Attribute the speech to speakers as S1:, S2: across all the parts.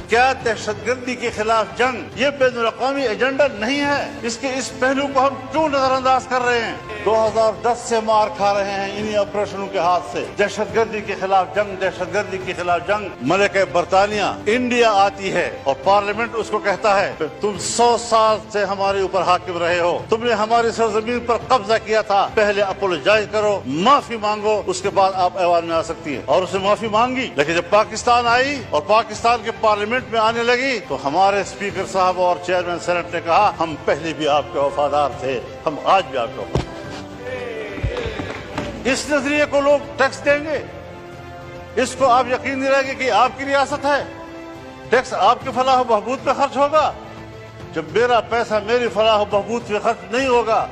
S1: کیا دہشت گردی کے خلاف جنگ یہ بین الاقوامی ایجنڈا نہیں ہے؟ اس پہلو کو ہم کیوں نظر انداز کر رہے ہیں؟ 2010 سے مار کھا رہے ہیں انہی آپریشنوں کے ہاتھ سے۔ دہشت گردی کے خلاف جنگ، دہشت گردی کے خلاف جنگ۔ ملکہ برطانیہ انڈیا آتی ہے اور پارلیمنٹ اس کو کہتا ہے تم 100 سال سے ہمارے اوپر حاکم رہے ہو، تم نے ہماری سرزمین پر قبضہ کیا تھا، پہلے اپولوجائز کرو، معافی مانگو، اس کے بعد آپ ایوان میں آ سکتی ہے۔ اور اس نے معافی مانگی، لیکن جب پاکستان آئی اور پاکستان کے پارلیمنٹ میں آنے لگی تو ہمارے اسپیکر صاحب اور چیئرمین سینٹ نے کہا ہم پہلے بھی آپ کے وفادار تھے، ہم آج بھی آپ کے وفادار۔ اس نظریے کو لوگ ٹیکس دیں گے، اس کو آپ یقین نہیں رہے گے کہ آپ کی ریاست ہے، ٹیکس آپ کی فلاح و بہبود پہ خرچ ہوگا۔ جب میرا پیسہ میری فلاح و بہبود پہ خرچ نہیں ہوگا،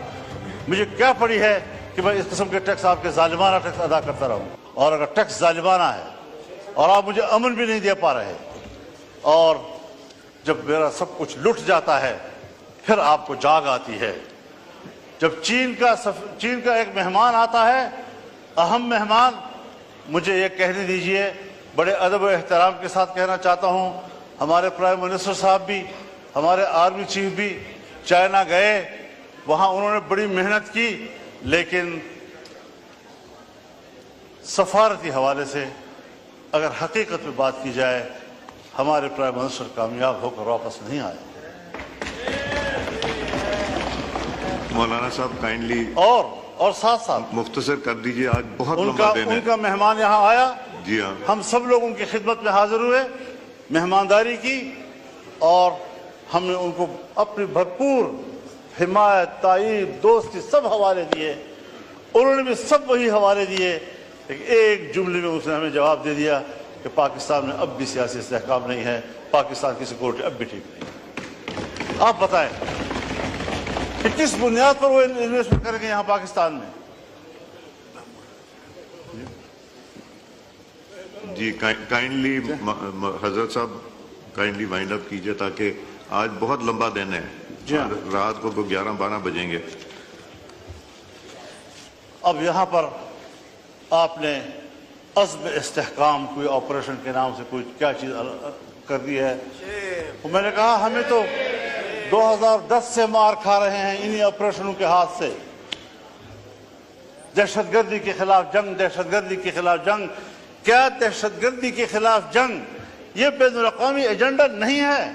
S1: مجھے کیا پڑی ہے کہ میں اس قسم کے ٹیکس آپ کے ظالمانہ ٹیکس ادا کرتا رہوں؟ اور اگر ٹیکس ظالمانہ ہے اور آپ مجھے امن بھی نہیں دے پا رہے، اور جب میرا سب کچھ لٹ جاتا ہے پھر آپ کو جاگ آتی ہے۔ جب چین کا ایک مہمان آتا ہے، اہم مہمان، مجھے یہ کہنے دیجئے، بڑے ادب و احترام کے ساتھ کہنا چاہتا ہوں، ہمارے پرائم منسٹر صاحب بھی، ہمارے آرمی چیف بھی چائنا گئے، وہاں انہوں نے بڑی محنت کی، لیکن سفارتی حوالے سے اگر حقیقت میں بات کی جائے، ہمارے پرائم منسٹر کامیاب ہو کر واپس نہیں آئے۔
S2: مولانا صاحب کائنڈلی
S1: اور ساتھ ساتھ
S2: مختصر کر دیجئے، آج بہت لمبا دن ہے۔
S1: ان کا مہمان یہاں آیا،
S2: جی ہاں،
S1: ہم سب لوگ ان کی خدمت میں حاضر ہوئے، مہمانداری کی، اور ہم نے ان کو اپنی بھرپور حمایت، تائید، دوستی سب حوالے دیے، انہوں نے بھی سب وہی حوالے دیے، لیکن ایک جملے میں اس نے ہمیں جواب دے دیا کہ پاکستان میں اب بھی سیاسی استحکام نہیں ہے، پاکستان کی سیکورٹی اب بھی ٹھیک نہیں۔ آپ بتائیں کہ کس بنیاد پر وہ انویسٹمنٹ کریں گے یہاں پاکستان میں؟
S2: جی کائنڈلی حضرت صاحب کائنڈلی وائنڈ اپ کیجئے، تاکہ آج بہت لمبا دن ہے، رات کو 11-12 بجیں گے۔
S1: اب یہاں پر آپ نے عزم استحکام کوئی آپریشن کے نام سے کوئی کیا چیز کر دی ہے؟ میں نے کہا ہمیں تو 2010 سے مار کھا رہے ہیں انہی آپریشنوں کے ہاتھ سے۔ دہشت گردی کے خلاف جنگ، دہشت گردی کے خلاف جنگ۔ کیا دہشت گردی کے خلاف جنگ یہ بین الاقوامی ایجنڈا نہیں ہے؟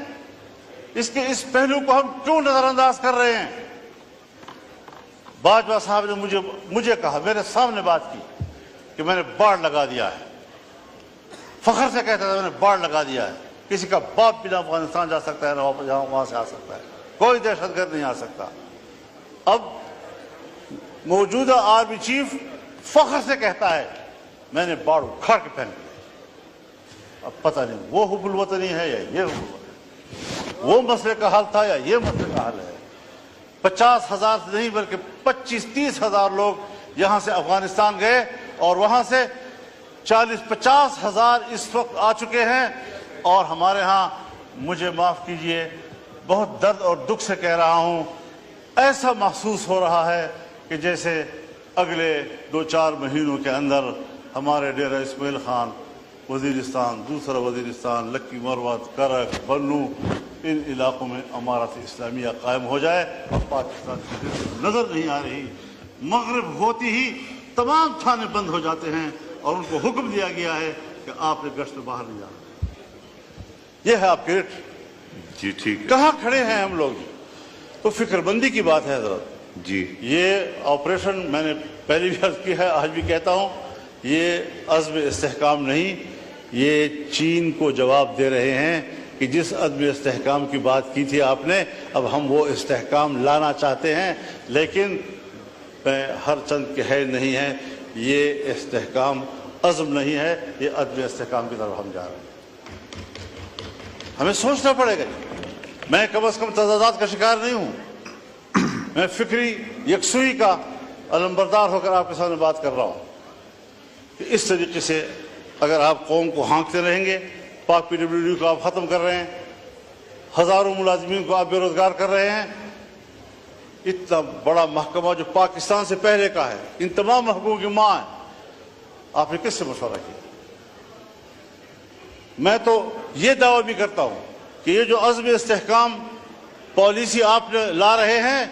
S1: اس پہلو کو ہم کیوں نظر انداز کر رہے ہیں؟ باجوہ صاحب نے مجھے کہا، میرے سامنے بات کی کہ میں نے باڑ لگا دیا ہے، فخر سے کہتا تھا میں نے باڑ لگا دیا ہے، کسی کا باپ بھی نہ افغانستان جا سکتا ہے نہ وہاں سے آ سکتا ہے، کوئی دہشت گرد نہیں آ سکتا۔ اب موجودہ آرمی چیف فخر سے کہتا ہے میں نے باڑ اکھاڑ کے پھینک دیا۔ اب پتہ نہیں وہ حب الوطنی ہے یا یہ حب الوطنی، وہ مسئلے کا حل تھا یا یہ مسئلے کا حل ہے؟ 50,000 سے نہیں بلکہ 25-30 ہزار لوگ یہاں سے افغانستان گئے، اور وہاں سے 40-50 ہزار اس وقت آ چکے ہیں، اور ہمارے ہاں، مجھے معاف کیجئے، بہت درد اور دکھ سے کہہ رہا ہوں، ایسا محسوس ہو رہا ہے کہ جیسے اگلے 2-4 مہینوں کے اندر ہمارے ڈیرہ اسماعیل خان، وزیرستان، دوسرا وزیرستان، لکی مروت، کرک، بنو، ان علاقوں میں امارت اسلامیہ قائم ہو جائے، اور پاکستان کی نظر نہیں آ رہی۔ مغرب ہوتی ہی تمام تھانے بند ہو جاتے ہیں، اور ان کو حکم دیا گیا ہے کہ آپ نے گشت میں باہر نہیں جانا۔ یہ ہے آپ کے ریٹ۔
S2: جی ٹھیک ہے،
S1: کہاں کھڑے ہیں ہم لوگ؟ تو فکر بندی کی بات ہے حضرت۔
S2: جی
S1: یہ آپریشن میں نے پہلے بھی عرض کی ہے، آج بھی کہتا ہوں، یہ عزم استحکام نہیں، یہ چین کو جواب دے رہے ہیں کہ جس عزم استحکام کی بات کی تھی آپ نے، اب ہم وہ استحکام لانا چاہتے ہیں، لیکن ہر چند کے ہے نہیں ہے، یہ استحکام عزم نہیں ہے، یہ عدم استحکام کی طرف ہم جا رہے ہیں۔ ہمیں سوچنا پڑے گا۔ میں کم از کم تضادات کا شکار نہیں ہوں، میں فکری یکسوئی کا علمبردار ہو کر آپ کے سامنے بات کر رہا ہوں کہ اس طریقے سے اگر آپ قوم کو ہانکتے رہیں گے، پاک PWD کو آپ ختم کر رہے ہیں، ہزاروں ملازمین کو آپ بے روزگار کر رہے ہیں، اتنا بڑا محکمہ جو پاکستان سے پہلے کا ہے، ان تمام محکموں کی ماں ہے، آپ نے کس سے مشورہ کیا؟ میں تو یہ دعویٰ بھی کرتا ہوں کہ یہ جو عزم استحکام پالیسی آپ لا رہے ہیں،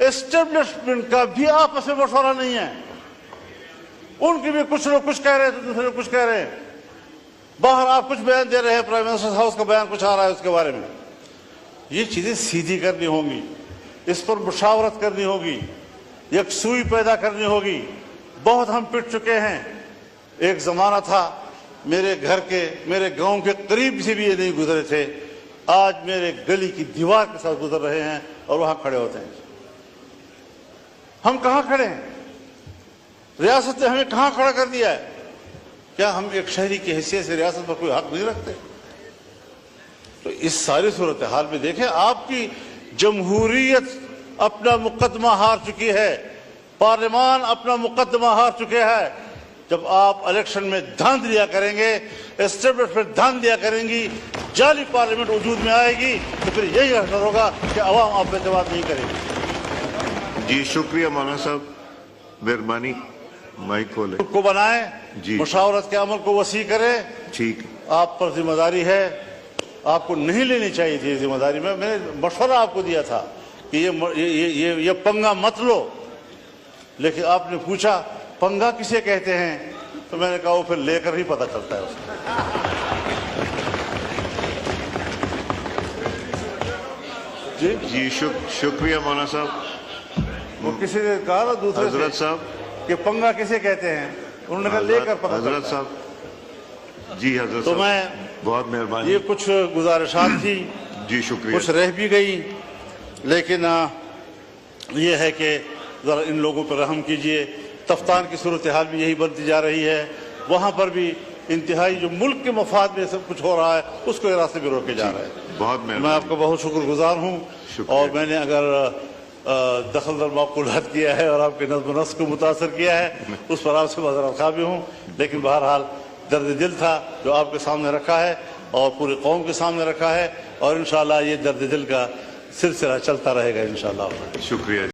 S1: اسٹیبلشمنٹ کا بھی آپس میں مشورہ نہیں ہے. ان کی بھی کچھ لوگ کچھ کہہ رہے ہیں تو دوسرے لوگ کچھ کہہ رہے ہیں. باہر آپ کچھ بیان دے رہے ہیں، پرائم منسٹر ہاؤس کا بیان کچھ آ رہا ہے اس کے بارے میں. یہ چیزیں سیدھی کرنی ہوں گی، اس پر مشاورت کرنی ہوگی، یکسوئی پیدا کرنی ہوگی. بہت ہم پٹ چکے ہیں. ایک زمانہ تھا میرے گھر کے، میرے گاؤں کے قریب سے بھی یہ نہیں گزرے تھے، آج میرے گلی کی دیوار کے ساتھ گزر رہے ہیں اور وہاں کھڑے ہوتے ہیں. ہم کہاں کھڑے ہیں؟ ریاست نے ہمیں کہاں کھڑا کر دیا ہے؟ کیا ہم ایک شہری کی حیثیت سے ریاست پر کوئی حق نہیں رکھتے؟ تو اس ساری صورتحال میں دیکھیں، آپ کی جمہوریت اپنا مقدمہ ہار چکی ہے، پارلیمان اپنا مقدمہ ہار چکے ہیں. جب آپ الیکشن میں دھاندلیاں کریں گے، اسٹیبلشمنٹ دھاندلیاں کریں گی، جعلی پارلیمنٹ وجود میں آئے گی، تو پھر یہی اثر ہوگا کہ عوام آپ پہ اعتماد نہیں کرے گی.
S2: جی شکریہ مولانا صاحب، مہربانی مائک کھولے.
S1: کو بنائیں،
S2: جی
S1: مشاورت کے عمل کو وسیع کریں.
S2: ٹھیک.
S1: آپ پر ذمہ داری ہے، آپ کو نہیں لینی چاہیے تھی ذمہ داری. میں نے مشورہ آپ کو دیا تھا کہ یہ پنگا مت لو، لیکن آپ نے پوچھا پنگا کسے کہتے ہیں، تو میں نے کہا وہ پھر لے کر ہی پتہ چلتا ہے اس کو. جی
S2: جی شکریہ مولانا صاحب.
S1: وہ کسی نے کہا نا دوسرے
S2: حضرت
S1: سے
S2: صاحب،
S1: کہ پنگا کسے کہتے ہیں، انہوں نے کہا لے کر پتہ
S2: حضرت
S1: چلتا ہے.
S2: صاحب. جی حضرت
S1: تو
S2: صاحب
S1: میں
S2: بہت مہربانی.
S1: یہ کچھ گزارشات تھی،
S2: جی شکریہ.
S1: کچھ رہ بھی گئی، لیکن یہ ہے کہ ذرا ان لوگوں پر رحم کیجئے. تفتان کی صورتحال بھی یہی بنتی جا رہی ہے، وہاں پر بھی انتہائی جو ملک کے مفاد میں سب کچھ ہو رہا ہے اس کو راستے میں روکے جا رہے ہیں.
S2: بہت
S1: میں
S2: مہربانی.
S1: آپ کا بہت شکر گزار ہوں، اور میں نے اگر دخل در معقولات کیا ہے اور آپ کے نظم و نسق کو متاثر کیا ہے، اس پر آپ سے معذرت خواہ بھی ہوں. لیکن بہرحال درد دل تھا جو آپ کے سامنے رکھا ہے اور پوری قوم کے سامنے رکھا ہے، اور انشاءاللہ یہ درد دل کا سلسلہ چلتا رہے گا انشاءاللہ.
S2: شکریہ.